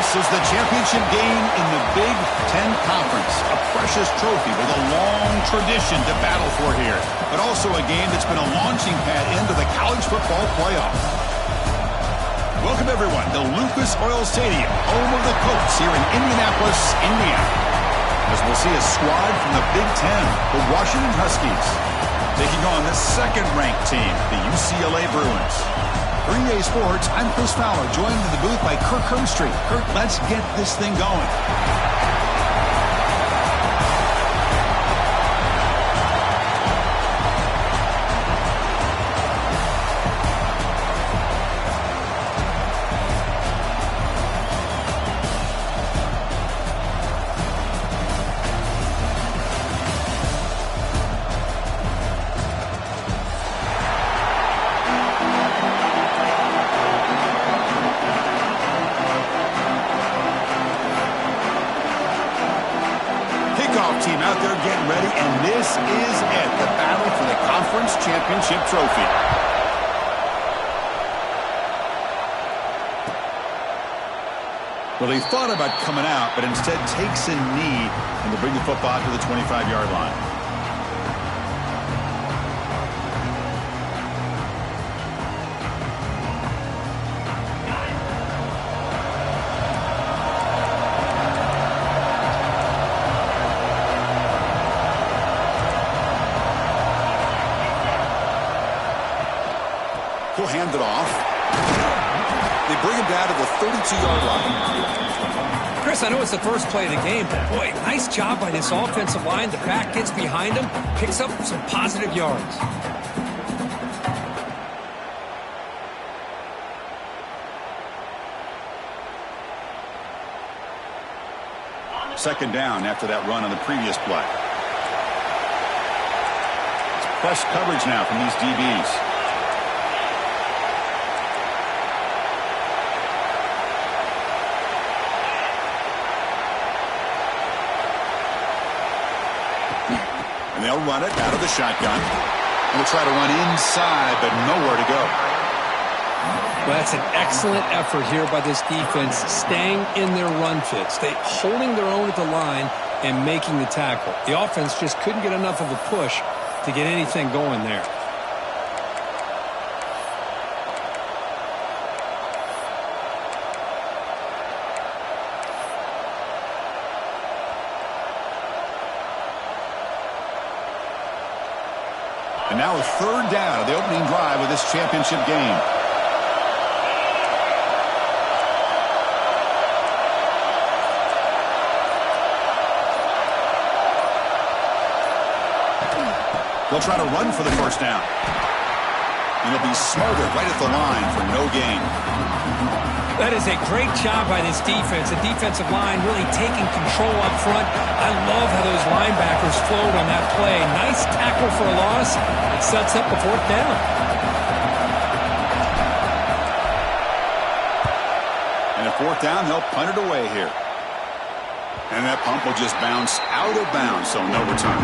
This is the championship game in the Big Ten Conference. A precious trophy with a long tradition to battle for here. But also a game that's been a launching pad into the college football playoff. Welcome, everyone, to Lucas Oil Stadium, home of the Colts here in Indianapolis, Indiana. As we'll see a squad from the Big Ten, the Washington Huskies, taking on the second-ranked team, the UCLA Bruins. For EA Sports, I'm Chris Fowler, joined in the booth by Kirk Herbstreit. Kirk, let's get this thing going. Team out there getting ready, and this is it, the battle for the conference championship trophy. Well, he thought about coming out, but instead takes a knee, and they'll bring the football to the 25-yard line. He'll hand it off. They bring him down to the 32-yard line. Chris, I know it's the first play of the game, but boy, nice job by this offensive line. The back gets behind him, picks up some positive yards. Second down after that run on the previous play. It's press coverage now from these DBs. And they'll run it out of the shotgun. And they'll try to run inside, but nowhere to go. Well, that's an excellent effort here by this defense, staying in their run fit, holding their own at the line and making the tackle. The offense just couldn't get enough of a push to get anything going there. And now a third down of the opening drive of this championship game. They'll try to run for the first down. And he'll be smothered right at the line for no gain. That is a great job by this defense. The defensive line really taking control up front. I love how those linebackers flowed on that play. Nice tackle for a loss. It sets up the fourth down. And a fourth down, they'll punt it away here. And that punt will just bounce out of bounds, so no return.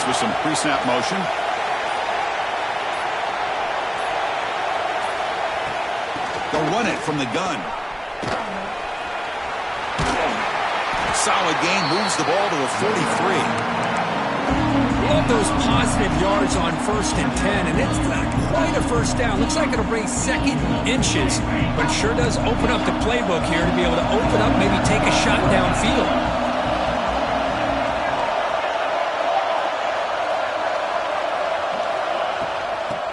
With some pre-snap motion. They'll run it from the gun. Solid gain, moves the ball to the 43. Love those positive yards on 1st and 10, and it's not quite a first down. Looks like it'll bring second inches, but it sure does open up the playbook here to be able to open up, maybe take a shot downfield.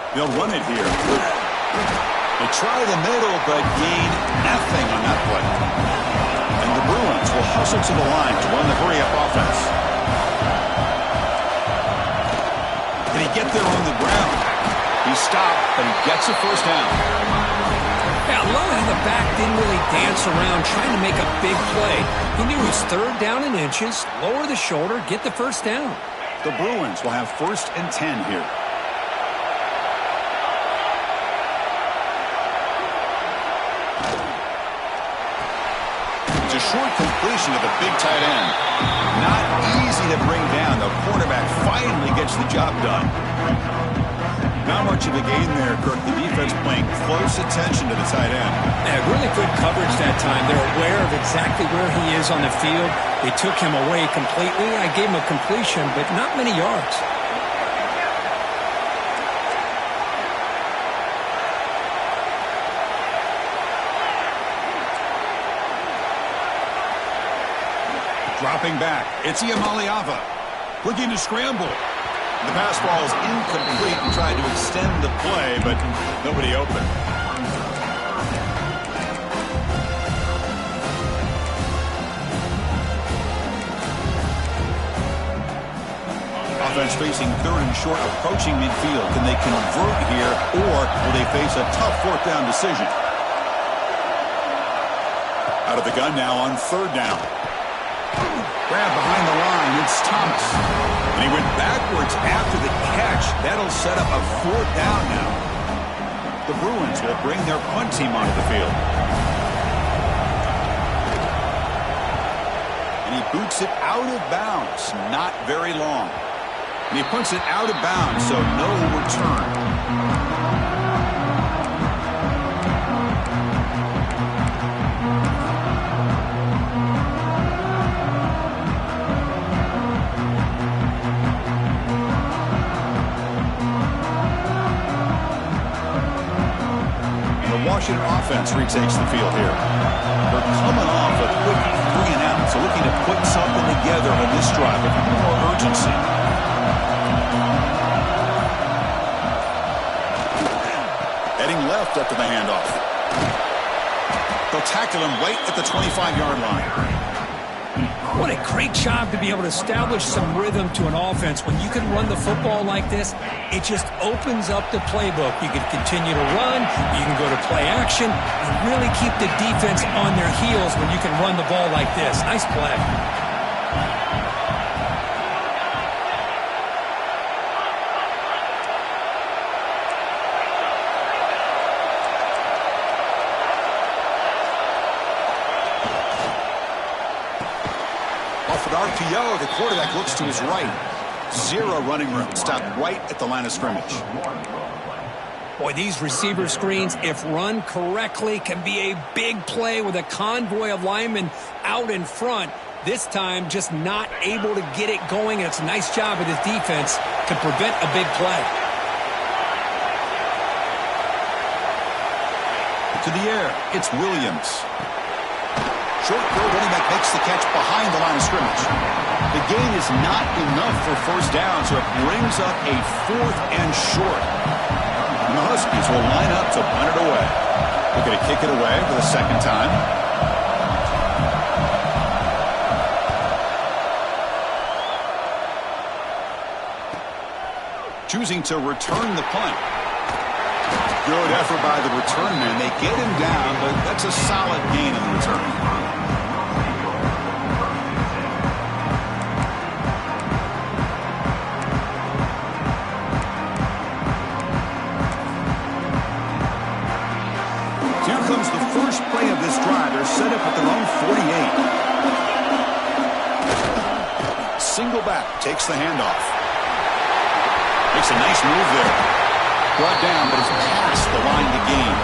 They'll run it here. They try the middle, but gain nothing on that play. And the Bruins will hustle to the line to run the hurry-up offense. Can he get there on the ground? He stopped, but he gets a first down. Yeah, I love how the back didn't really dance around trying to make a big play. He knew it was 3rd down in inches, lower the shoulder, get the first down. The Bruins will have 1st and 10 here. It's a short completion to the big tight end. Not easy to bring down. The quarterback finally gets the job done. Not much of a gain there, Kirk. The defense paying close attention to the tight end. Yeah, really good coverage that time. They're aware of exactly where he is on the field. They took him away completely. I gave him a completion, but not many yards. Dropping back, it's Iamaleava. Looking to scramble. The pass ball is incomplete and tried to extend the play, but nobody open. Offense facing 3rd and short, approaching midfield. Can they convert here, or will they face a tough 4th down decision? Out of the gun now on 3rd down. Grab behind the line, it's Thomas. And he went backwards after the catch. That'll set up a 4th down now. The Bruins will bring their punt team onto the field. And he boots it out of bounds. Not very long. And he punts it out of bounds, so no return. Washington offense retakes the field here. They're coming off a quick 3 and out, so looking to put something together on this drive with a little more urgency. Heading left after the handoff. They'll tackle him right at the 25-yard line. What a great job to be able to establish some rhythm to an offense. When you can run the football like this, it just opens up the playbook. You can continue to run, you can go to play action, and really keep the defense on their heels when you can run the ball like this. Nice play. RPO, the quarterback looks to his right. 0 running room. Stopped right at the line of scrimmage. Boy, these receiver screens, if run correctly, can be a big play with a convoy of linemen out in front. This time, just not able to get it going. And it's a nice job of his defense to prevent a big play. To the air, it's Williams. Short throw, running back makes the catch behind the line of scrimmage. The gain is not enough for 1st down, so it brings up a 4th and short. And the Huskies will line up to punt it away. They're going to kick it away for the 2nd time. Choosing to return the punt. Good effort by the return man. They get him down, but that's a solid gain in the return. Comes the first play of this drive. They're set up at their own 48. Single back, takes the handoff. Makes a nice move there. Brought down, but is past the line to gain.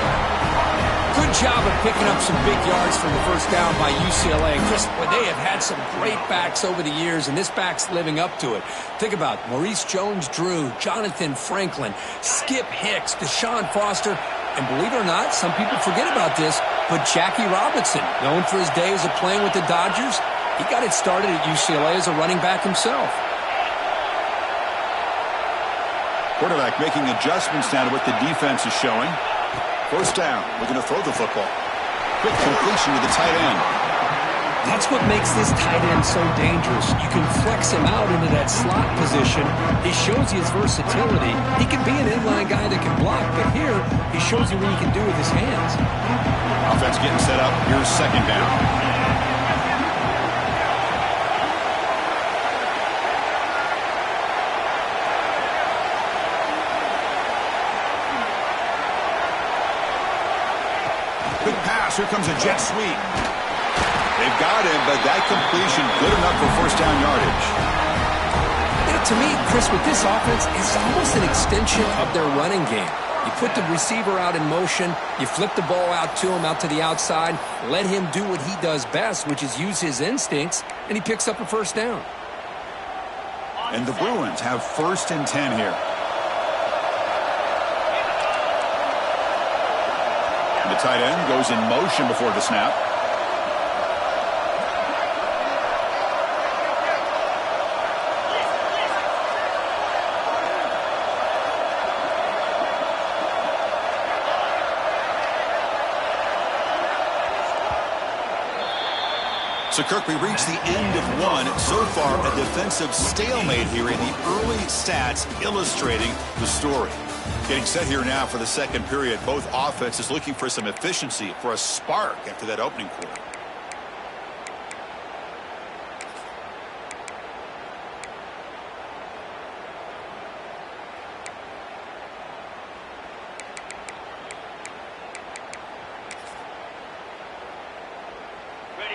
Good job of picking up some big yards from the 1st down by UCLA. Chris, boy, they have had some great backs over the years, and this back's living up to it. Think about Maurice Jones-Drew, Jonathan Franklin, Skip Hicks, Deshaun Foster, and believe it or not, some people forget about this, but Jackie Robinson, known for his days of playing with the Dodgers, he got it started at UCLA as a running back himself. Quarterback making adjustments now to what the defense is showing. 1st down, looking to throw the football. Quick completion to the tight end. That's what makes this tight end so dangerous. You can flex him out into that slot position. He shows you his versatility. He can be an inline guy that can block, but here he shows you what he can do with his hands. Offense getting set up. Here's second down. Quick pass. Here comes a jet sweep. They've got him, but that completion good enough for first down yardage. To me, Chris, with this offense, it's almost an extension of their running game. You put the receiver out in motion, you flip the ball out to him, out to the outside, let him do what he does best, which is use his instincts, and he picks up a first down. And the Bruins have 1st and 10 here. And the tight end goes in motion before the snap. So, Kirk, we reached the end of one. So far, a defensive stalemate here in the early stats illustrating the story. Getting set here now for the second period. Both offenses looking for some efficiency, for a spark after that opening quarter.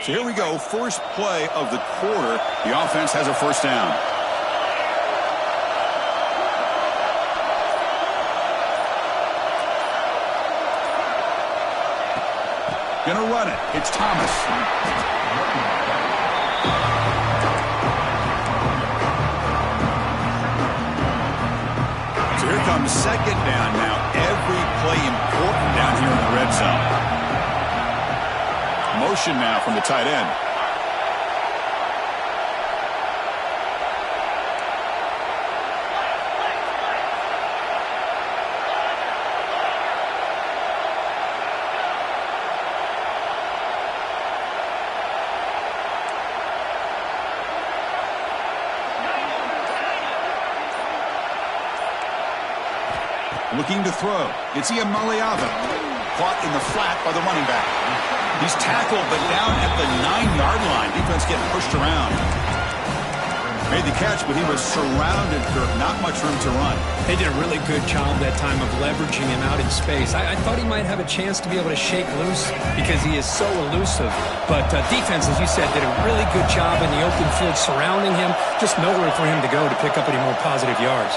So here we go, first play of the quarter. The offense has a first down. Gonna run it. It's Thomas. So here comes second down now. Every play important down here in the red zone. Motion now from the tight end. Looking to throw. It's Iamaleava. Caught in the flat by the running back. He's tackled, but down at the 9-yard line. Defense getting pushed around. Made the catch, but he was surrounded, Kirk. Not much room to run. They did a really good job that time of leveraging him out in space. I thought he might have a chance to be able to shake loose because he is so elusive. But defense, as you said, did a really good job in the open field surrounding him. Just nowhere for him to go to pick up any more positive yards.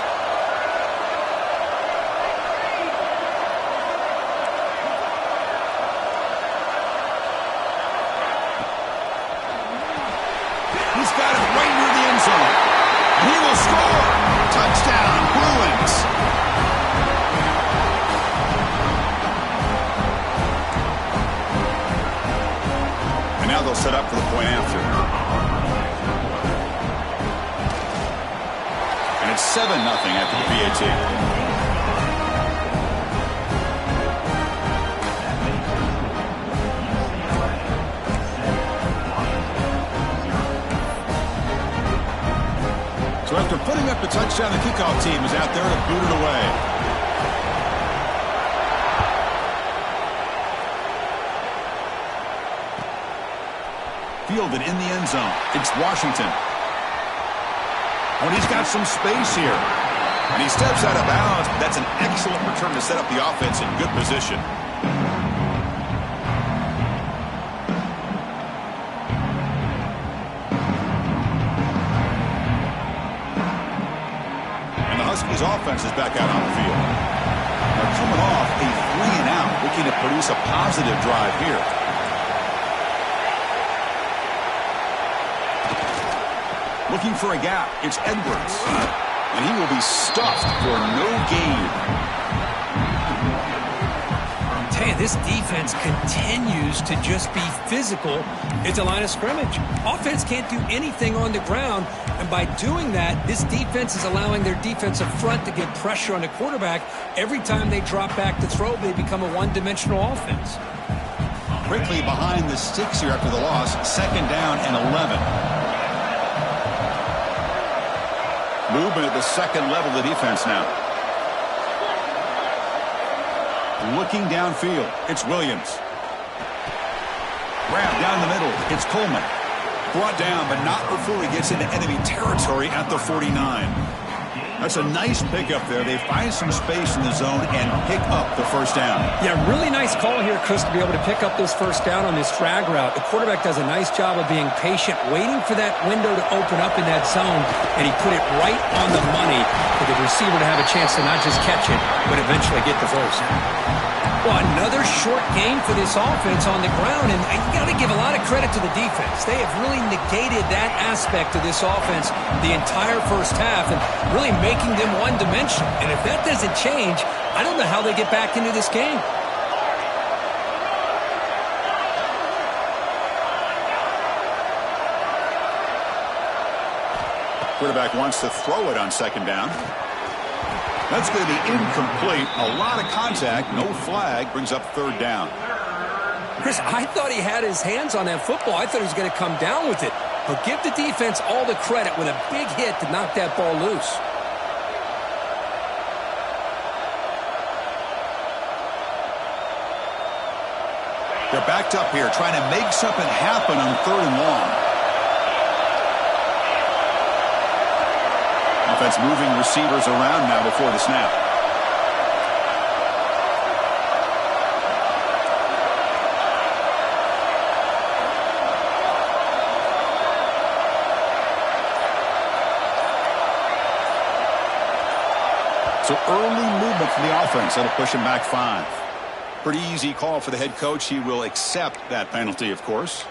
Set up for the point after. And it's 7-0 after the PAT. So after putting up the touchdown, the kickoff team is out there to boot it away. Fielded in the end zone. It's Washington. Oh, and he's got some space here. And he steps out of bounds. That's an excellent return to set up the offense in good position. And the Huskies offense is back out on the field. They're coming off a 3-and-out, looking to produce a positive drive here. Looking for a gap. It's Edwards. And he will be stuffed for no gain. I tell you, this defense continues to just be physical at the line of scrimmage. Offense can't do anything on the ground. And by doing that, this defense is allowing their defensive front to get pressure on the quarterback. Every time they drop back to throw, they become a one-dimensional offense. quickly behind the sticks here after the loss. 2nd down and 11. Movement at the second level of the defense now. Looking downfield, it's Williams. Grab down the middle, it's Coleman. Brought down, but not before he gets into enemy territory at the 49. That's a nice pickup there. They find some space in the zone and pick up the first down. Yeah, really nice call here, Chris, to be able to pick up this first down on this drag route. The quarterback does a nice job of being patient, waiting for that window to open up in that zone, and he put it right on the money for the receiver to have a chance to not just catch it, but eventually get the first. Well, another short game for this offense on the ground, and you got to give a lot of credit to the defense. They have really negated that aspect of this offense the entire first half and really making them one-dimensional. And if that doesn't change, I don't know how they get back into this game. Quarterback wants to throw it on 2nd down. That's going to be incomplete. A lot of contact. No flag. Brings up 3rd down. Chris, I thought he had his hands on that football. I thought he was going to come down with it. But give the defense all the credit with a big hit to knock that ball loose. They're backed up here, trying to make something happen on 3rd and long. Offense moving receivers around now before the snap. So early movement from the offense. That'll push him back 5. Pretty easy call for the head coach. He will accept that penalty, of course.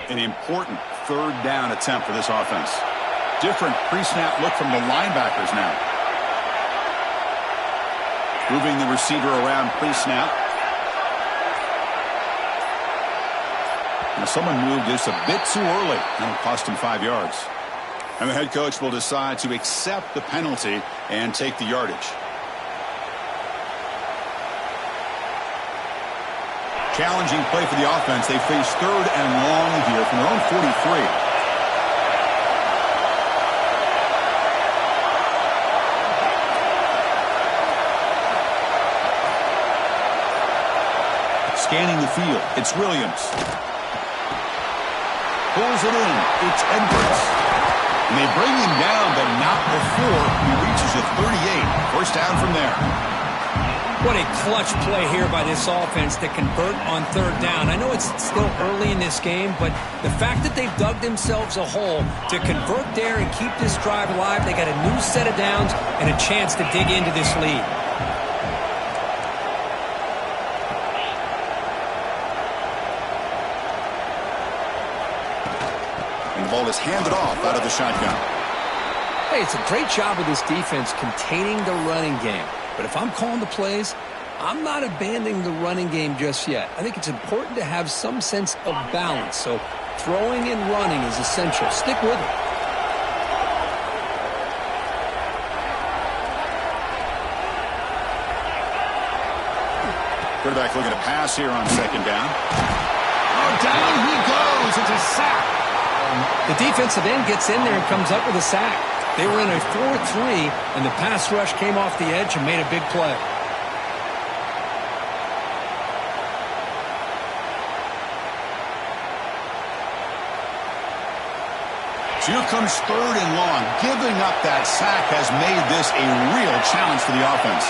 An important 3rd down attempt for this offense. Different pre-snap look from the linebackers now. Moving the receiver around pre-snap. Now someone moved just a bit too early. That'll cost him 5 yards. And the head coach will decide to accept the penalty and take the yardage. Challenging play for the offense. They face 3rd and long here from their own 43. Scanning the field. It's Williams. Pulls it in. It's Edwards. And they bring him down, but not before he reaches the 38. First down from there. What a clutch play here by this offense to convert on 3rd down. I know it's still early in this game, but the fact that they've dug themselves a hole to convert there and keep this drive alive, they got a new set of downs and a chance to dig into this lead. And the ball is handed off out of the shotgun. Hey, it's a great job of this defense containing the running game. But if I'm calling the plays, I'm not abandoning the running game just yet. I think it's important to have some sense of balance. So throwing and running is essential. Stick with it. Quarterback looking to pass here on 2nd down. Oh, down he goes. It's a sack. The defensive end gets in there and comes up with a sack. They were in a 4-3, and the pass rush came off the edge and made a big play. So here comes 3rd and long. Giving up that sack has made this a real challenge for the offense.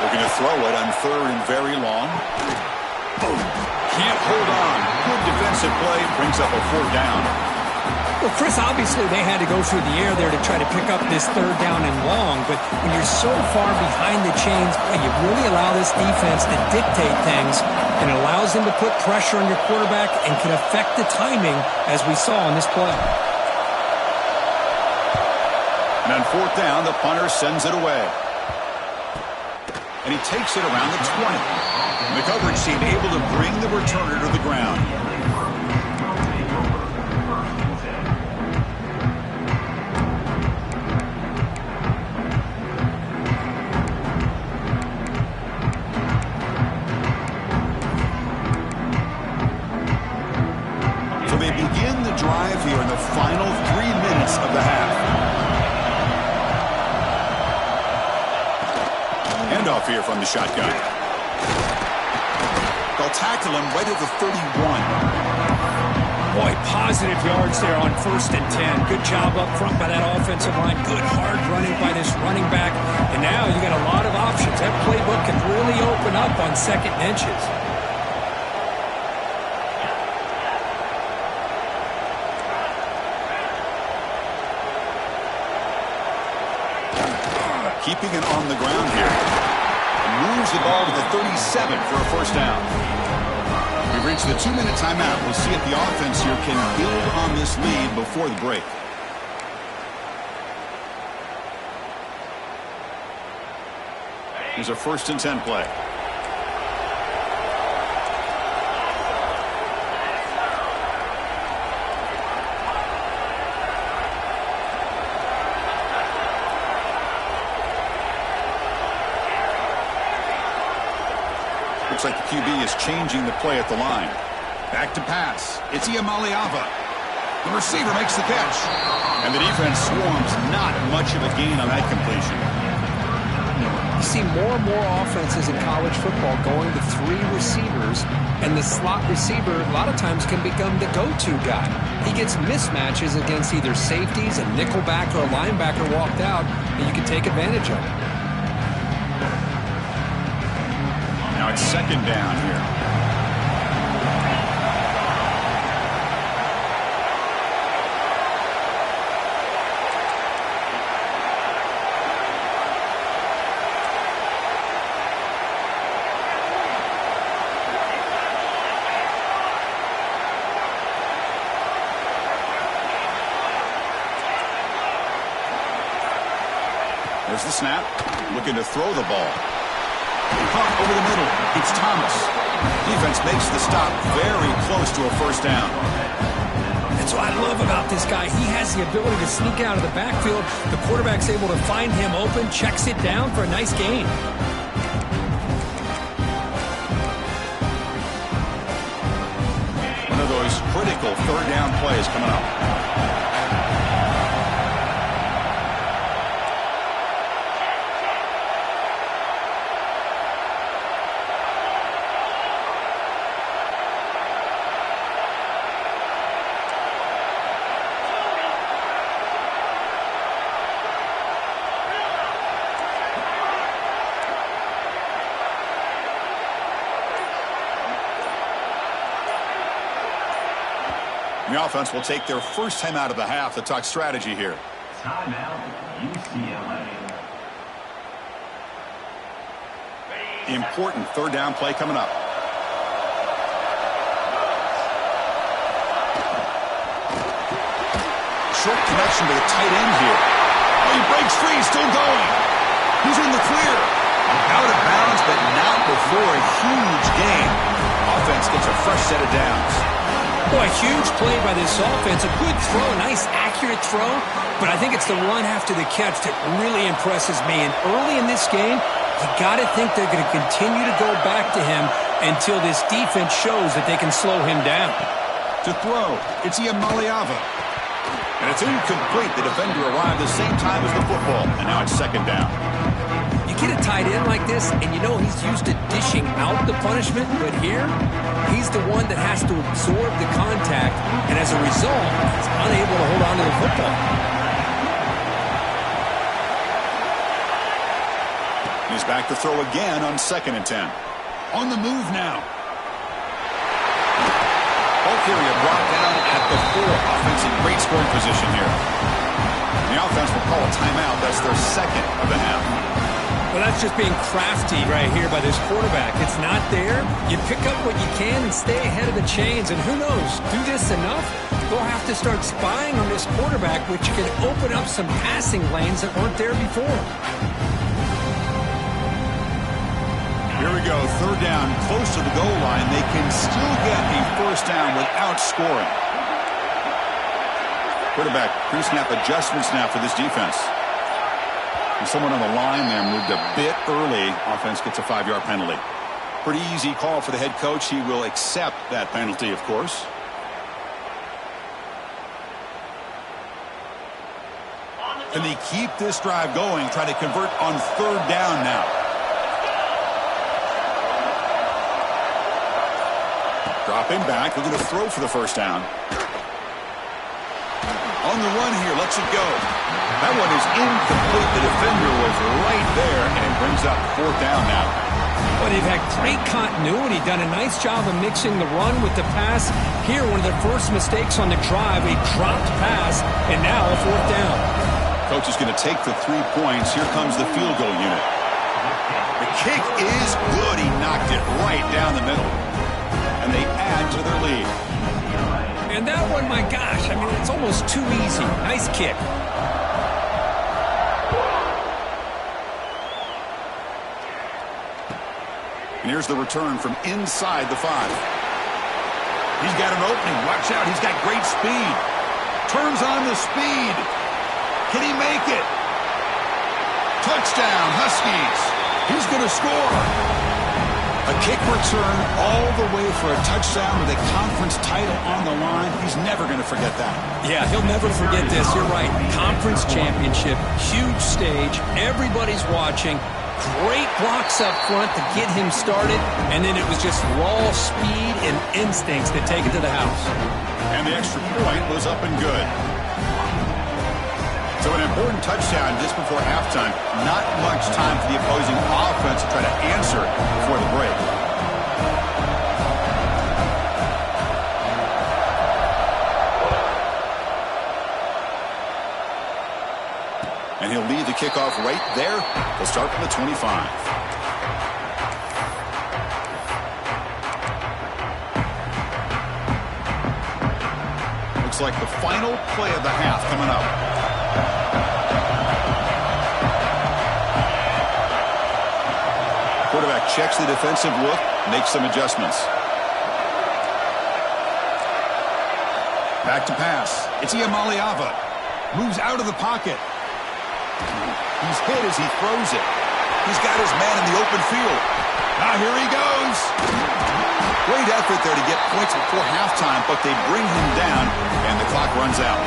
Looking to throw it on 3rd and very long. Can't hold on. Good defensive play. Brings up a 4th down. Well, Chris, obviously they had to go through the air there to try to pick up this 3rd down and long. But when you're so far behind the chains, boy, you really allow this defense to dictate things. And it allows them to put pressure on your quarterback and can affect the timing, as we saw on this play. And on fourth down, the punter sends it away. And he takes it around the 20. And the coverage team able to bring the returner to the ground. So they begin the drive here in the final 3 minutes of the half. Handoff here from the shotgun. They'll tackle him right at the 31. Boy, positive yards there on 1st and 10. Good job up front by that offensive line. Good hard running by this running back. And now you got a lot of options. That playbook can really open up on 2nd and inches. Keeping it on the ground here. Moves the ball to the 37 for a first down. We've reached the 2-minute timeout. We'll see if the offense here can build on this lead before the break. Here's a 1st and 10 play. Looks like the QB is changing the play at the line. Back to pass. It's Iamaleava. The receiver makes the catch. And the defense swarms. Not much of a gain on that completion. You see more and more offenses in college football going to 3 receivers, and the slot receiver a lot of times can become the go-to guy. He gets mismatches against either safeties, a nickelback, or a linebacker walked out, and you can take advantage of it. Now it's 2nd down here. There's the snap. Looking to throw the ball. Punt over the middle. It's Thomas. Defense makes the stop very close to a first down. That's what I love about this guy. He has the ability to sneak out of the backfield. The quarterback's able to find him open, checks it down for a nice gain. One of those critical 3rd down plays coming up. The offense will take their first time out of the half to talk strategy here. Timeout, UCLA. Important 3rd down play coming up. Short connection to the tight end here. Oh, he breaks free, still going. He's in the clear. Out of bounds, but not before a huge gain. Offense gets a fresh set of downs. Boy, huge play by this offense. A good throw, nice accurate throw, but I think it's the run after the catch that really impresses me. And early in this game, you got to think they're going to continue to go back to him until this defense shows that they can slow him down. To throw, it's Iamaleava. And it's incomplete. The defender arrived the same time as the football, and now it's 2nd down. You get a tight end like this, and you know he's used to dishing out the punishment, but here, he's the one that has to absorb the contact, and as a result, he's unable to hold on to the football. He's back to throw again on 2nd and 10. On the move now. Ball carrier brought down at the 4. Offense in great scoring position here. The offense will call a timeout. That's their 2nd of the half. Well, that's just being crafty right here by this quarterback. It's not there. You pick up what you can and stay ahead of the chains. And who knows, do this enough, they'll have to start spying on this quarterback, which can open up some passing lanes that weren't there before. Here we go, third down, close to the goal line. They can still get a first down without scoring. Quarterback pre-snap adjustments now for this defense. And someone on the line there moved a bit early. Offense gets a 5-yard penalty. Pretty easy call for the head coach. He will accept that penalty, of course. Can they keep this drive going? Try to convert on third down now. Dropping back. They're going to throw for the first down. On the run here, lets it go. That one is incomplete. The defender was right there and brings up fourth down now. But they've had great continuity, done a nice job of mixing the run with the pass. Here, one of their first mistakes on the drive, a dropped pass, and now a fourth down. Coach is going to take the 3 points. Here comes the field goal unit. The kick is good. He knocked it right down the middle. And they add to their lead. And that one, my gosh, I mean, it's almost too easy. Nice kick. And here's the return from inside the 5. He's got an opening. Watch out. He's got great speed. Turns on the speed. Can he make it? Touchdown, Huskies. He's going to score. A kick return all the way for a touchdown with a conference title on the line. He's never going to forget that. Yeah, he'll never forget this. You're right. Conference championship, huge stage. Everybody's watching. Great blocks up front to get him started. And then it was just raw speed and instincts that take it to the house. And the extra point was up and good. So an important touchdown just before halftime. Not much time for the opposing offense to try to answer before the break. And he'll lead the kickoff right there. They'll start from the 25. Looks like the final play of the half coming up. Quarterback checks the defensive look, makes some adjustments. Back to pass. It's Iamaleava. Moves out of the pocket. He's hit as he throws it. He's got his man in the open field. Now here he goes. Great effort there to get points before halftime, but they bring him down, and the clock runs out.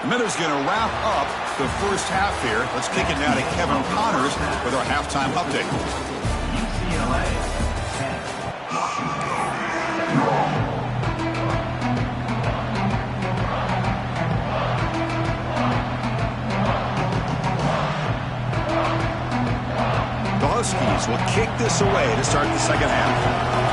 Miller's going to wrap up the first half here. Let's kick it now to Kevin Connors with our halftime update. UCLA 10, Washington. The Huskies will kick this away to start the second half.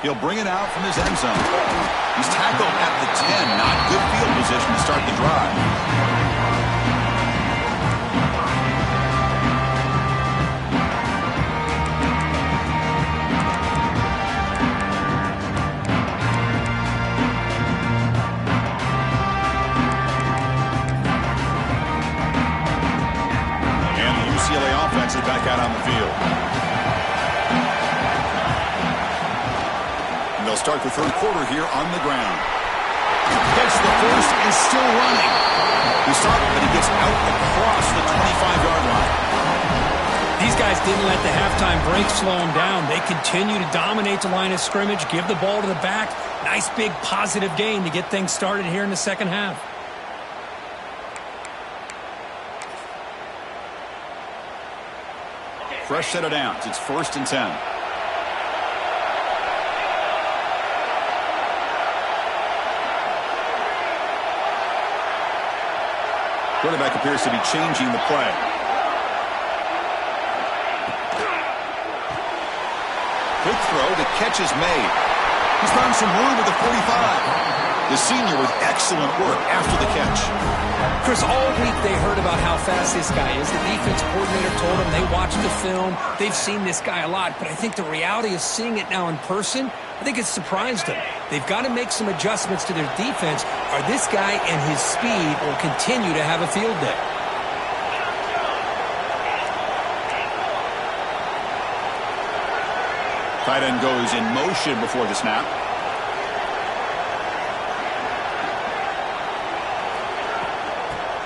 He'll bring it out from his end zone. He's tackled at the 10. Not good field position to start the drive. And the UCLA offense is back out on the field. They'll start the third quarter here on the ground. Gets the first, is still running. He started, but he gets out across the 25-yard line. These guys didn't let the halftime break slow them down. They continue to dominate the line of scrimmage, give the ball to the back. Nice big positive gain to get things started here in the second half. Fresh set of downs. It's 1st and 10. Quarterback appears to be changing the play. Quick throw. The catch is made. He's found some room at the 45. The senior with excellent work after the catch. Chris, all week they heard about how fast this guy is. The defense coordinator told them they watched the film. They've seen this guy a lot. But I think the reality of seeing it now in person, I think it's surprised them. They've got to make some adjustments to their defense, or this guy and his speed will continue to have a field day. Tight end goes in motion before the snap.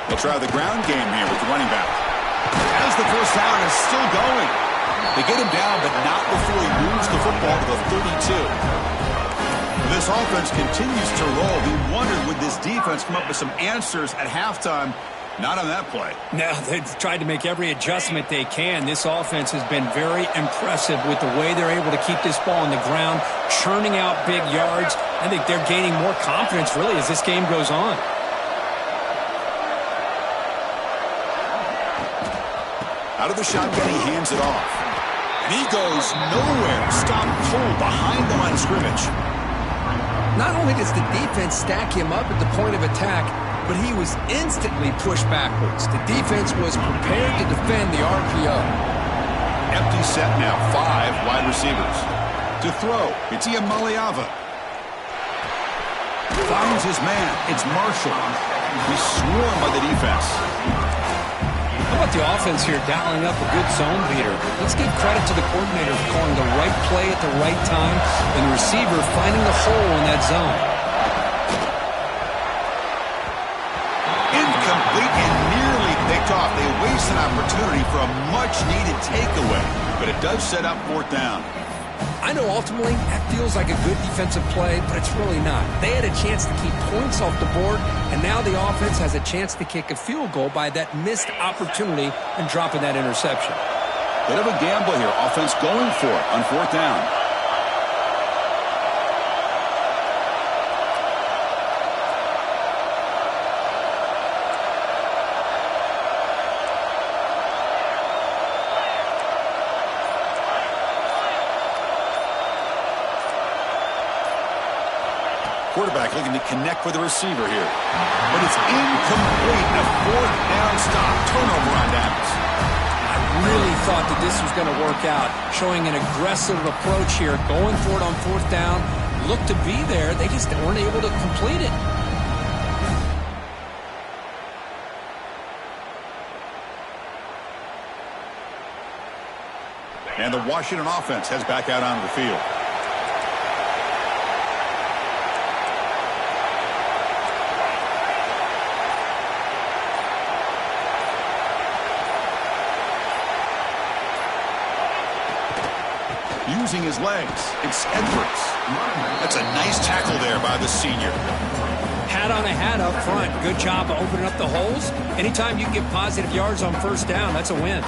They'll try the ground game here with the running back. As the first down is still going. They get him down, but not before he moves the football to the 32. This offense continues to roll. We wondered, would this defense come up with some answers at halftime? Not on that play. No, they've tried to make every adjustment they can. This offense has been very impressive with the way they're able to keep this ball on the ground, churning out big yards. I think they're gaining more confidence, really, as this game goes on. Out of the shotgun, he hands it off. And he goes nowhere. Stop cold behind the line of scrimmage. Not only does the defense stack him up at the point of attack, but he was instantly pushed backwards. The defense was prepared to defend the RPO. Empty set now, 5 wide receivers. To throw, it's Iamaleava. Finds his man, it's Marshall. He's swarmed by the defense. How about the offense here dialing up a good zone beater? Let's give credit to the coordinator for calling the right play at the right time and the receiver finding the hole in that zone. Incomplete and nearly picked off. They waste an opportunity for a much-needed takeaway, but it does set up 4th down. I know ultimately that feels like a good defensive play, but it's really not. They had a chance to keep points off the board, and now the offense has a chance to kick a field goal by that missed opportunity and dropping that interception. Bit of a gamble here. Offense going for it on 4th down. Quarterback looking to connect with the receiver here. But it's incomplete. A 4th down stop. Turnover on downs. I really thought that this was going to work out, showing an aggressive approach here, going for it on 4th down. Looked to be there. They just weren't able to complete it. And the Washington offense heads back out onto the field. Using his legs, it's Edwards. That's a nice tackle there by the senior. Hat on a hat up front. Good job of opening up the holes. Anytime you can get positive yards on 1st down, that's a win.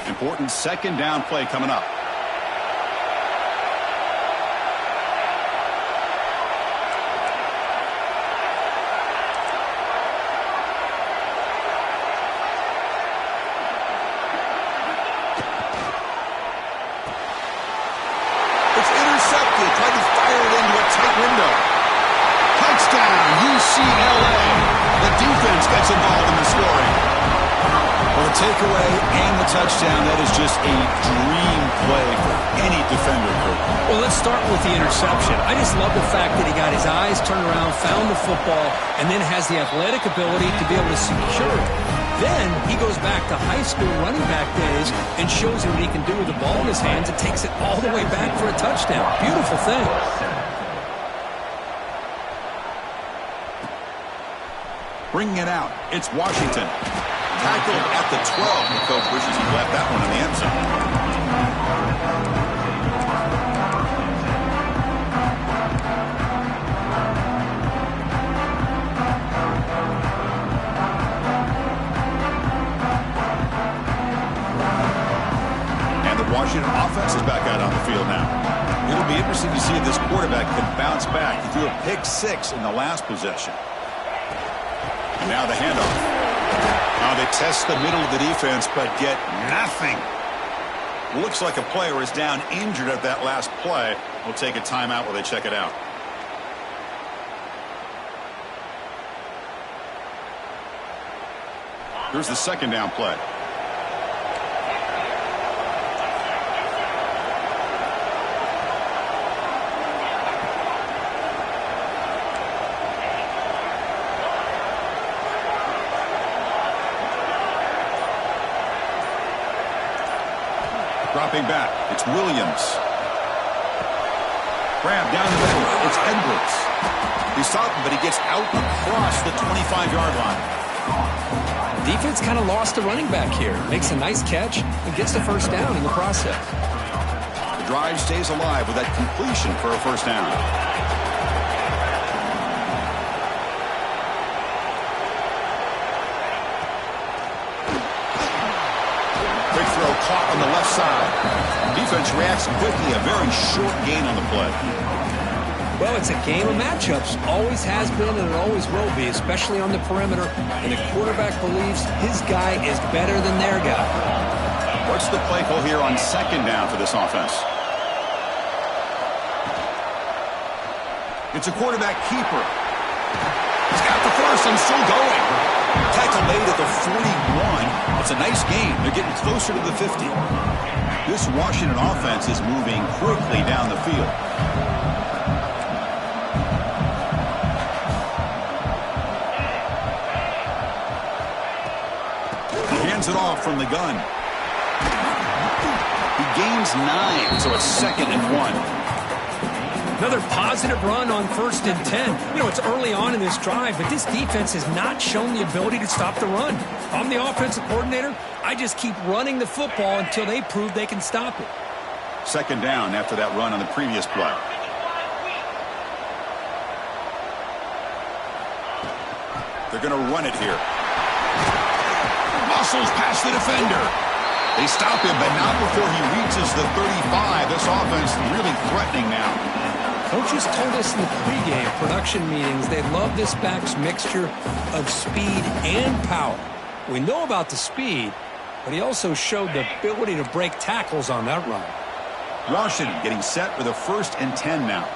Important 2nd down play coming up. Tried to fire it into a tight window. Touchdown, UCLA. The defense gets involved in the scoring. Well, the takeaway and the touchdown, that is just a dream play for any defender. Well, let's start with the interception. I just love the fact that he got his eyes turned around, found the football, and then has the athletic ability to be able to secure it. Then he goes back to high school running back days and shows you what he can do with the ball in his hands and takes it all the way back for a touchdown. Beautiful thing. Bringing it out, it's Washington. Tackled at the 12. The coach wishes he left that one in the end zone. Washington offense is back out on the field now. It'll be interesting to see if this quarterback can bounce back. He threw a pick-6 in the last possession. And now the handoff. Now they test the middle of the defense, but get nothing. Looks like a player is down injured at that last play. We'll take a timeout while they check it out. Here's the second down play. Dropping back, it's Williams. Grab down the middle, it's Edwards. He stopped him, but he gets out across the 25-yard line. Defense kind of lost the running back here. Makes a nice catch and gets the first down in the process. The drive stays alive with that completion for a first down. Quick throw caught on the left side. Defense reacts quickly. A very short gain on the play. Well, it's a game of matchups. Always has been and it always will be, especially on the perimeter. And the quarterback believes his guy is better than their guy. What's the play call here on second down for this offense? It's a quarterback keeper. He's got the first and still going. Tackle made at the 41. It's a nice game. They're getting closer to the 50. This Washington offense is moving quickly down the field. It off from the gun. He gains 9, so it's 2nd and 1. Another positive run on 1st and 10. You know, it's early on in this drive, but this defense has not shown the ability to stop the run. If I'm the offensive coordinator, I just keep running the football until they prove they can stop it. 2nd down after that run on the previous play. They're going to run it here. Muscles past the defender. They stop him, but not before he reaches the 35. This offense really threatening now. Coaches told us in the pregame production meetings they love this back's mixture of speed and power. We know about the speed, but he also showed the ability to break tackles on that run. Washington getting set for the 1st and 10 now.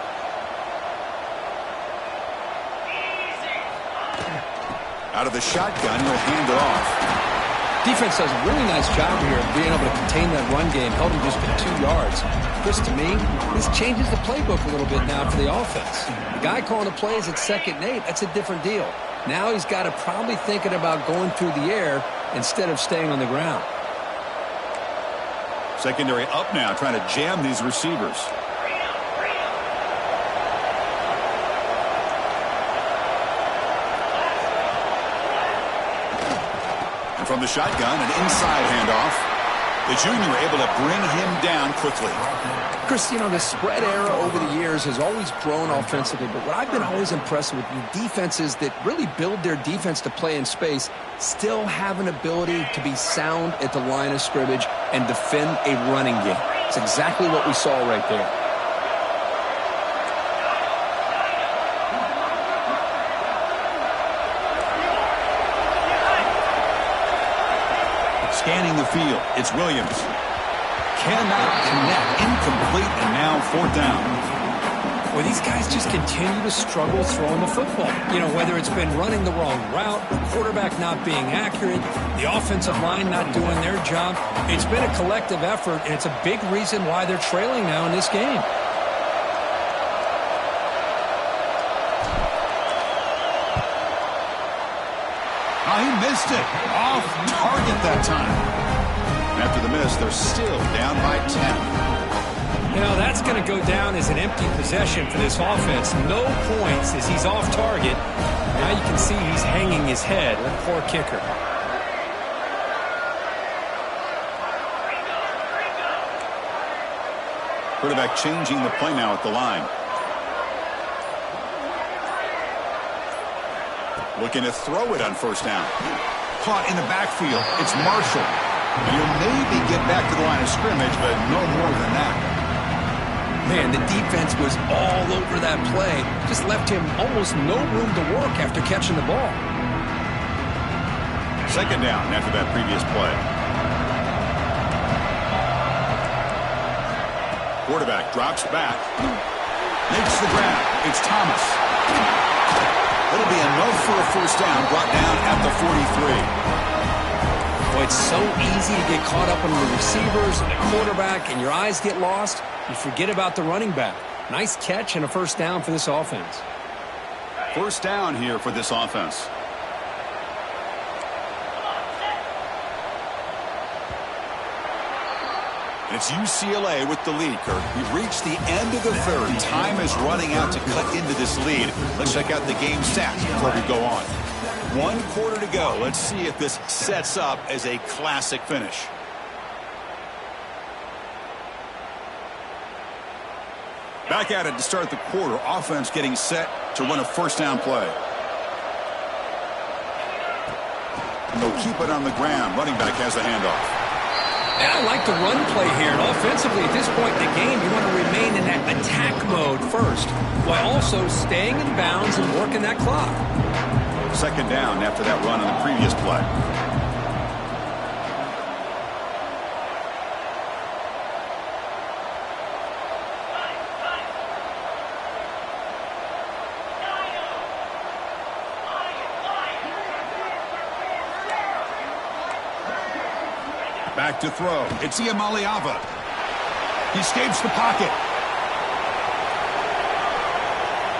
Out of the shotgun, he'll hand it off. Defense does a really nice job here of being able to contain that run game, held him just to 2 yards. Chris, to me, this changes the playbook a little bit now for the offense. The guy calling the plays at 2nd and 8, that's a different deal. Now he's got to probably thinking about going through the air instead of staying on the ground. Secondary up now, trying to jam these receivers. From the shotgun, an inside handoff. The junior able to bring him down quickly. Chris, you know, the spread era over the years has always grown offensively, but what I've been always impressed with the defenses that really build their defense to play in space still have an ability to be sound at the line of scrimmage and defend a running game. It's exactly what we saw right there. Scanning the field, it's Williams. Cannot connect, incomplete, and now 4th down. Well, these guys just continue to struggle throwing the football. You know, whether it's been running the wrong route, the quarterback not being accurate, the offensive line not doing their job. It's been a collective effort, and it's a big reason why they're trailing now in this game. Oh, he missed it. Off target that time. After the miss, they're still down by 10. You know, that's going to go down as an empty possession for this offense. No points as he's off target. Now you can see he's hanging his head. A poor kicker. Quarterback changing the play now at the line. Looking to throw it on 1st down. Caught in the backfield. It's Marshall. And he'll maybe get back to the line of scrimmage, but no more than that. Man, the defense was all over that play. Just left him almost no room to work after catching the ball. Second down after that previous play. Quarterback drops back. Makes the grab. It's Thomas. It'll be enough for a first down, brought down at the 43. Boy, it's so easy to get caught up on the receivers and the quarterback, and your eyes get lost. You forget about the running back. Nice catch and a first down for this offense. First down here for this offense. It's UCLA with the lead, Kirk. We've reached the end of the third. Time is running out to cut into this lead. Let's check out the game stats before we go on. 1 quarter to go. Let's see if this sets up as a classic finish. Back at it to start the quarter. Offense getting set to run a first down play. And they'll keep it on the ground. Running back has the handoff. Yeah, I like the run play here. And offensively, at this point in the game, you want to remain in that attack mode first, while also staying in bounds and working that clock. Second down after that run on the previous play. Back to throw. It's Iamaleava. He escapes the pocket.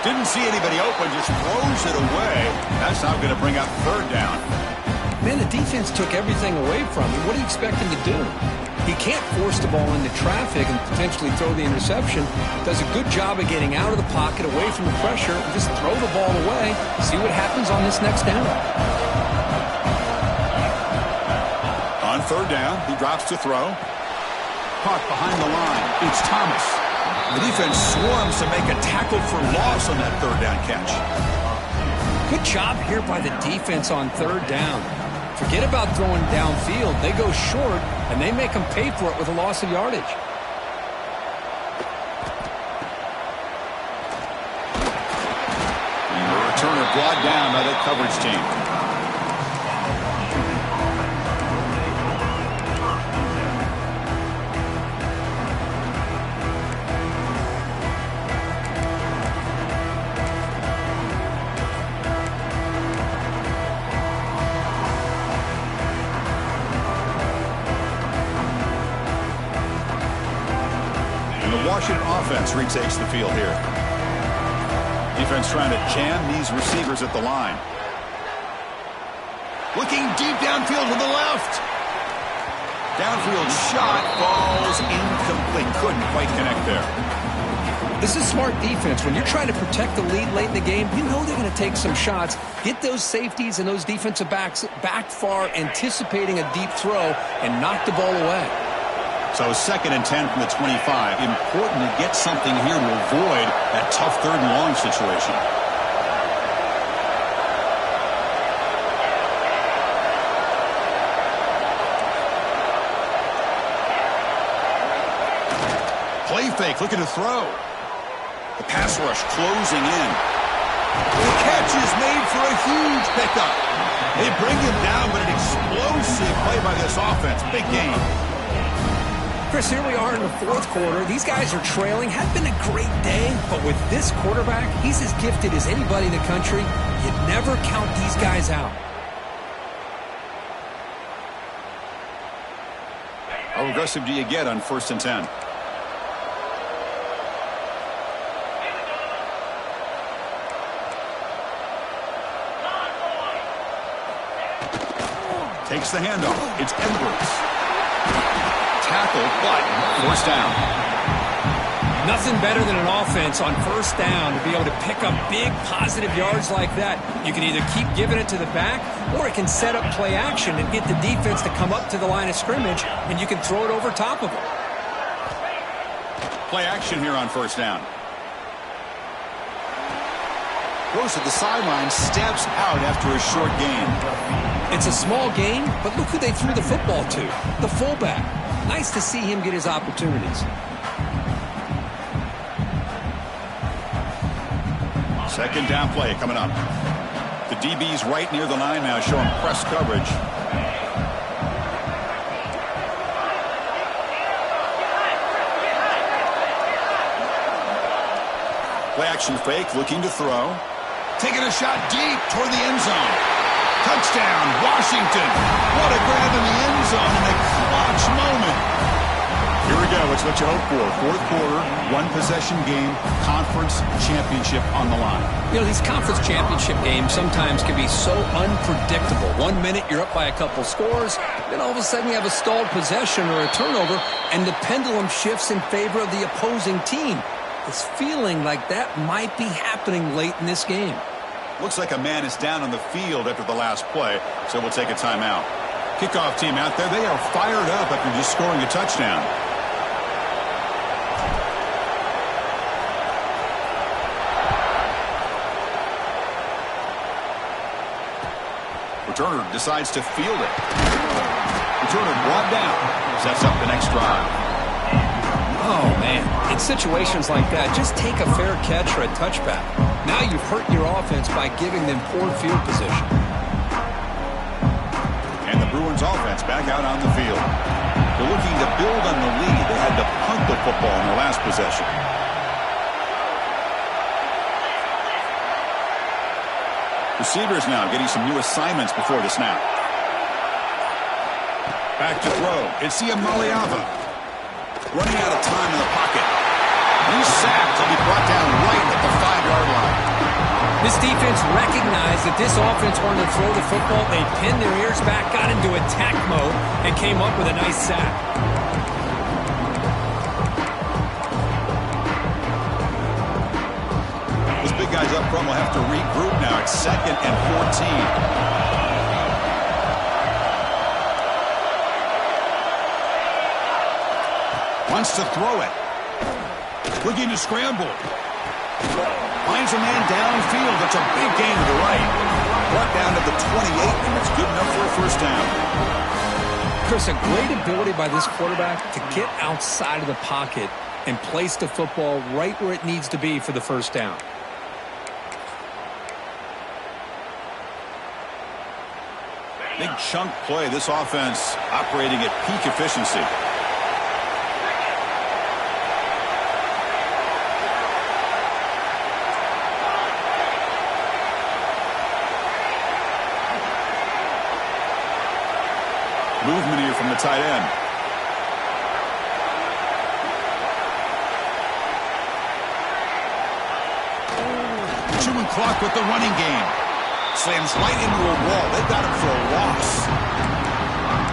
Didn't see anybody open, just throws it away. That's not going to bring up third down. Man, the defense took everything away from him. What do you expect him to do? He can't force the ball into traffic and potentially throw the interception. Does a good job of getting out of the pocket, away from the pressure, and just throw the ball away. See what happens on this next down. On third down, he drops to throw. Caught behind the line. It's Thomas. The defense swarms to make a tackle for loss on that third down catch. Good job here by the defense on third down. Forget about throwing downfield. They go short, and they make them pay for it with a loss of yardage. And the returner brought down by that coverage team. Washington offense retakes the field here. Defense trying to jam these receivers at the line. Looking deep downfield to the left. Downfield shot falls incomplete. Couldn't quite connect there. This is smart defense. When you're trying to protect the lead late in the game, you know they're going to take some shots. Get those safeties and those defensive backs back far, anticipating a deep throw, and knock the ball away. So 2nd and 10 from the 25. Important to get something here to avoid that tough third and long situation. Play fake, looking to throw. The pass rush closing in. The catch is made for a huge pickup. They bring him down, but an explosive play by this offense. Big game. Chris, here we are in the fourth quarter. These guys are trailing. Had been a great day, but with this quarterback, he's as gifted as anybody in the country. You never count these guys out. How aggressive do you get on 1st and 10? Takes the handoff. It's Edwards. Tackled, but first down. Nothing better than an offense on first down to be able to pick up big positive yards like that. You can either keep giving it to the back, or it can set up play action and get the defense to come up to the line of scrimmage, and you can throw it over top of them. Play action here on first down. Goes to the sideline, steps out after a short gain. It's a small gain, but look who they threw the football to, the fullback. Nice to see him get his opportunities. Second down play coming up. The DB's right near the line now, showing press coverage. Play action fake, looking to throw. Taking a shot deep toward the end zone. Touchdown, Washington. What a grab in the end zone in a clutch moment. Here we go. It's what you hope for. Fourth quarter, one-possession game, conference championship on the line. You know, these conference championship games sometimes can be so unpredictable. 1 minute you're up by a couple scores, then all of a sudden you have a stalled possession or a turnover, and the pendulum shifts in favor of the opposing team. It's feeling like that might be happening late in this game. Looks like a man is down on the field after the last play, so we'll take a timeout. Kickoff team out there, they are fired up after just scoring a touchdown. Returner decides to field it. Returner brought down. Sets up the next drive. Oh, man. In situations like that, just take a fair catch or a touchback. Now you've hurt your offense by giving them poor field position. And the Bruins offense back out on the field. They're looking to build on the lead. They had to punt the football in their last possession. Receivers now getting some new assignments before the snap. Back to throw. It's Maliava. Running out of time in the pocket. He's sacked. He'll be brought down right at the 5-yard line. This defense recognized that this offense wanted to throw the football. They pinned their ears back, got into attack mode, and came up with a nice sack. Those big guys up front will have to regroup now. It's 2nd and 14. Wants to throw it. Looking to scramble. Finds a man downfield. That's a big gain to the right. Brought down to the 28, and that's good enough for a first down. Chris, a great ability by this quarterback to get outside of the pocket and place the football right where it needs to be for the first down. Big chunk play. This offense operating at peak efficiency. Movement here from the tight end. Chewing clock with the running game. Slams right into a wall. They've got him for a loss.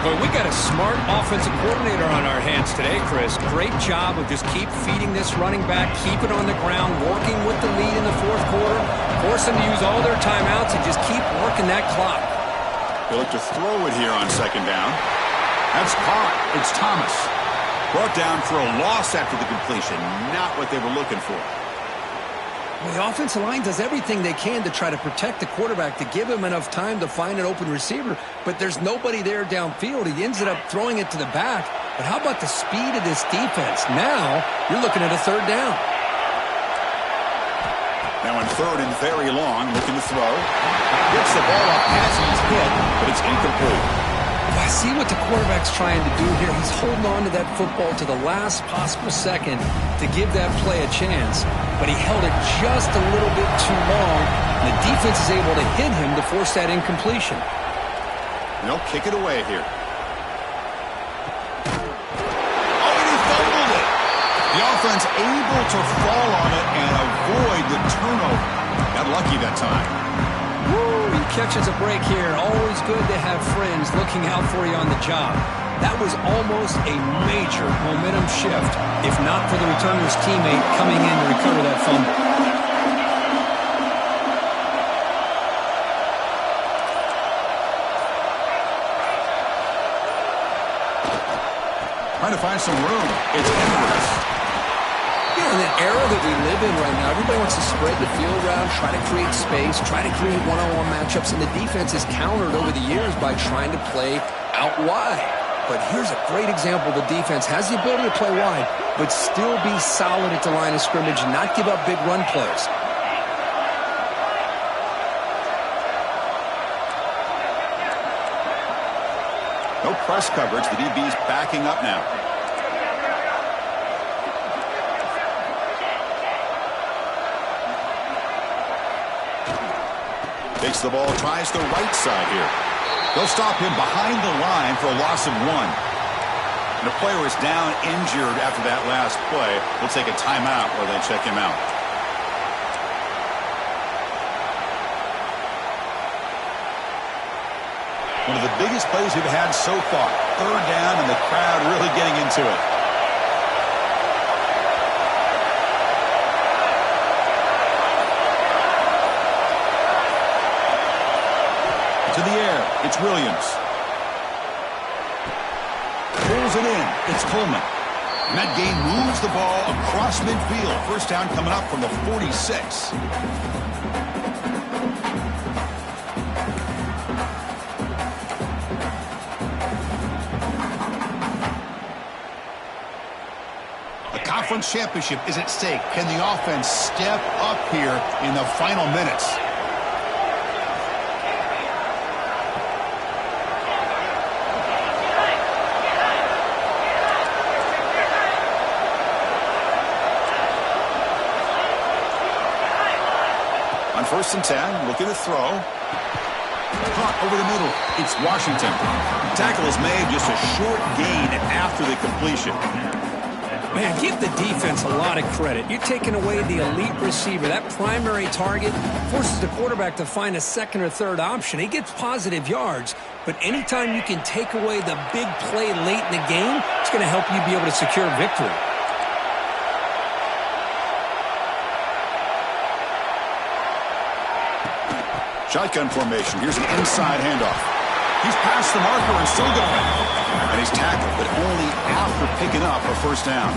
But we got a smart offensive coordinator on our hands today, Chris. Great job of just keep feeding this running back, keep it on the ground, working with the lead in the fourth quarter, force them to use all their timeouts and just keep working that clock. They look to throw it here on 2nd down. That's caught. It's Thomas. Brought down for a loss after the completion. Not what they were looking for. Well, the offensive line does everything they can to try to protect the quarterback, to give him enough time to find an open receiver, but there's nobody there downfield. He ends up throwing it to the back. But how about the speed of this defense? Now you're looking at a 3rd down. Now in 3rd and very long, looking to throw. Gets the ball up as he's hit, but it's incomplete. I see what the quarterback's trying to do here. He's holding on to that football to the last possible second to give that play a chance, but he held it just a little bit too long, and the defense is able to hit him to force that incompletion. And they'll kick it away here. Oh, and he fumbled it. The offense able to fall on it and avoid the turnover. Got lucky that time. Woo, he catches a break here. Always good to have friends looking out for you on the job. That was almost a major momentum shift, if not for the returner's teammate coming in to recover that fumble. Trying to find some room. It's Edwards. Yeah, in the era that we live in right now, everybody wants to spread the field around, try to create space, try to create one-on-one matchups, and the defense is countered over the years by trying to play out wide. But here's a great example. The defense has the ability to play wide, but still be solid at the line of scrimmage and not give up big run plays. No press coverage. The DB's backing up now. Takes the ball, tries the right side here. They'll stop him behind the line for a loss of 1. And the player is down injured after that last play. They'll take a timeout while they check him out. One of the biggest plays we've had so far. 3rd down and the crowd really getting into it. To the air, it's Williams. Pulls it in, it's Coleman. And that gain moves the ball across midfield. First down coming up from the 46. The conference championship is at stake. Can the offense step up here in the final minutes? On 1st and 10, looking to throw. Caught over the middle. It's Washington. Tackle is made, just a short gain after the completion. Man, give the defense a lot of credit. You're taking away the elite receiver. That primary target forces the quarterback to find a 2nd or 3rd option. He gets positive yards, but anytime you can take away the big play late in the game, it's going to help you be able to secure victory. Shotgun formation. Here's an inside handoff. He's past the marker and still going. And he's tackled, but only after picking up a 1st down.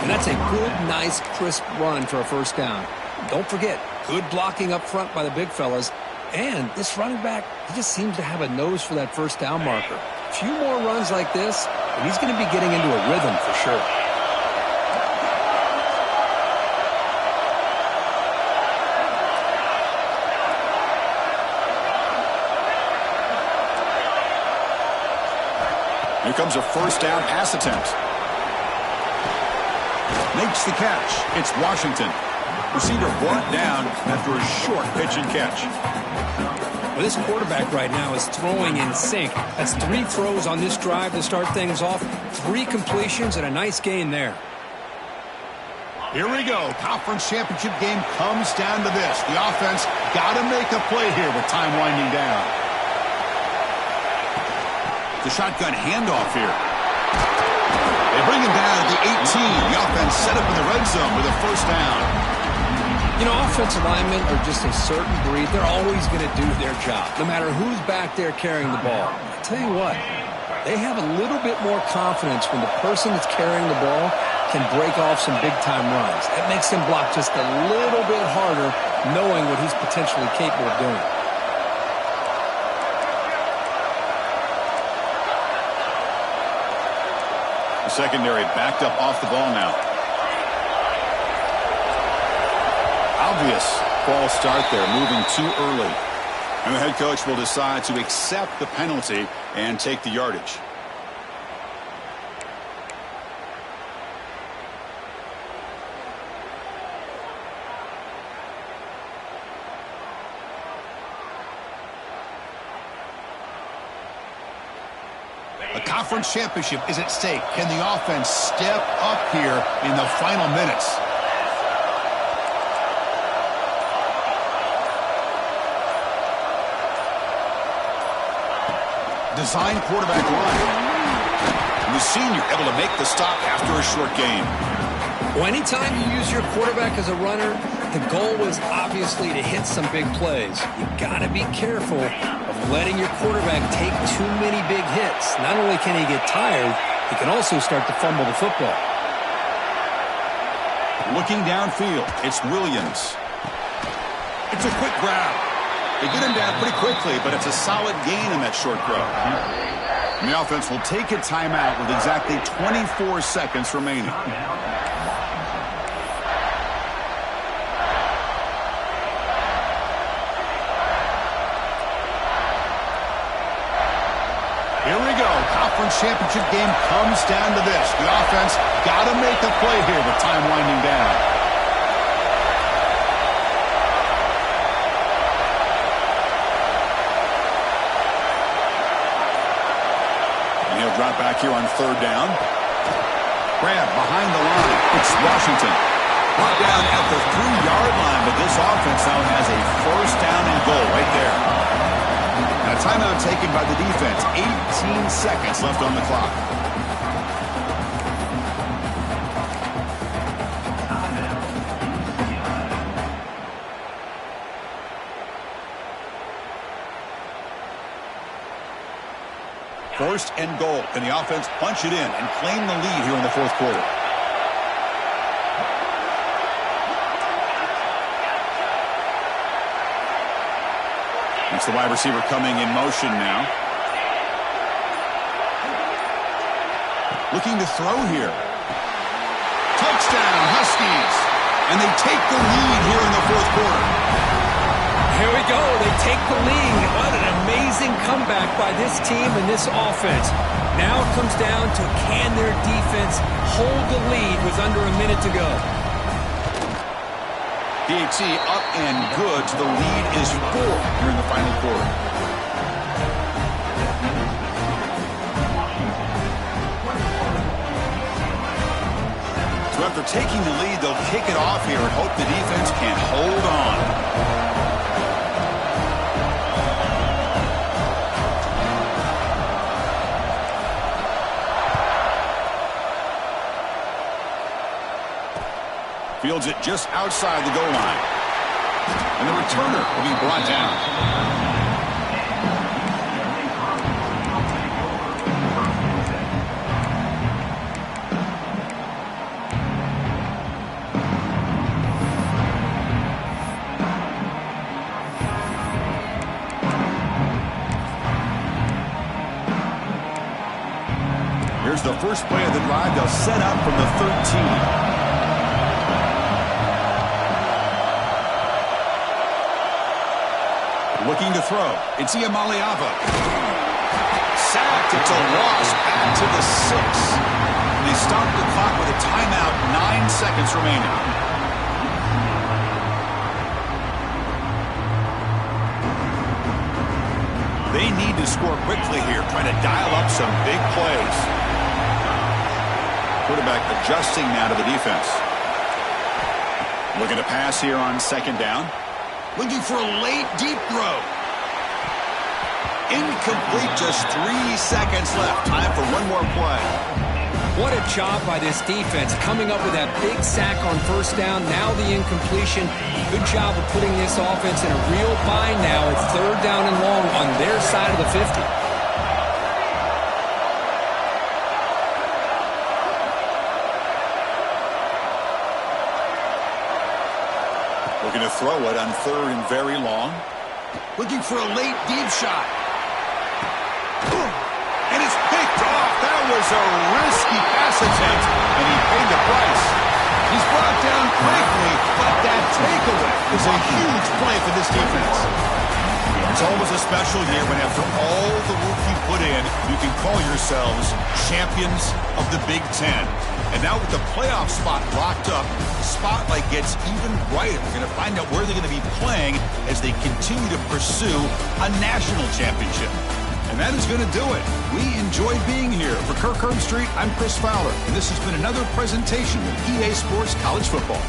And that's a good, nice, crisp run for a 1st down. Don't forget, good blocking up front by the big fellas. And this running back, he just seems to have a nose for that 1st down marker. A few more runs like this, and he's going to be getting into a rhythm for sure. Here comes a 1st down pass attempt. Makes the catch. It's Washington. Receiver brought down after a short pitch and catch. Well, this quarterback right now is throwing in sync. That's 3 throws on this drive to start things off. 3 completions and a nice gain there. Here we go. Conference championship game comes down to this. The offense got to make a play here with time winding down. The shotgun handoff here. They bring him down at the 18. The offense set up in the red zone with a 1st down. You know, offensive linemen are just a certain breed. They're always going to do their job, no matter who's back there carrying the ball. I tell you what, they have a little bit more confidence when the person that's carrying the ball can break off some big-time runs. That makes them block just a little bit harder, knowing what he's potentially capable of doing. The secondary backed up off the ball now. Obvious false start there, moving too early. And the head coach will decide to accept the penalty and take the yardage. A conference championship is at stake. Can the offense step up here in the final minutes? Design quarterback run. And the senior able to make the stop after a short gain. Well, anytime you use your quarterback as a runner, the goal was obviously to hit some big plays. You got to be careful of letting your quarterback take too many big hits. Not only can he get tired, he can also start to fumble the football. Looking downfield, it's Williams. It's a quick grab. They get him down pretty quickly, but it's a solid gain in that short throw. And the offense will take a timeout with exactly 24 seconds remaining. Here Conference championship game comes down to this. The offense got to make a play here with time winding down. And he'll drop back here on third down. Grab behind the line. It's Washington. Brought down at the 3-yard line, but this offense now has a first down and goal right there. And a timeout taken by the defense. 18 seconds left on the clock. First and goal. Can the offense punch it in and claim the lead here in the fourth quarter? It's the wide receiver coming in motion now. Looking to throw here. Touchdown, Huskies. And they take the lead here in the fourth quarter. Here we go. They take the lead. What an amazing comeback by this team and this offense. Now it comes down to can their defense hold the lead with under a minute to go. PAT up and good. So the lead is 4 here in the final quarter. So after taking the lead, they'll kick it off here and hope the defense can hold on. Fields it just outside the goal line. And the returner will be brought down. Here's the first play of the drive. They'll set up from the 13. Looking to throw. It's Iamaleava. Sacked. It's a loss back to the 6. They stop the clock with a timeout. 9 seconds remaining. They need to score quickly here, trying to dial up some big plays. Quarterback adjusting now to the defense. Looking to pass here on second down. Looking for a late, deep throw. Incomplete, just 3 seconds left. Time for one more play. What a job by this defense, coming up with that big sack on first down. Now the incompletion. Good job of putting this offense in a real bind now. It's third down and long on their side of the 50. Looking to throw it on third and very long. Looking for a late deep shot. And it's picked off. That was a risky pass attempt, and he paid the price. He's brought down quickly, but that takeaway is a huge play for this defense. It's always a special year when after all the work you put in, you can call yourselves champions of the Big Ten. And now with the playoff spot locked up, the spotlight gets even brighter. We're going to find out where they're going to be playing as they continue to pursue a national championship. And that is going to do it. We enjoyed being here. For Kirk Herbstreit, I'm Chris Fowler, and this has been another presentation of EA Sports College Football.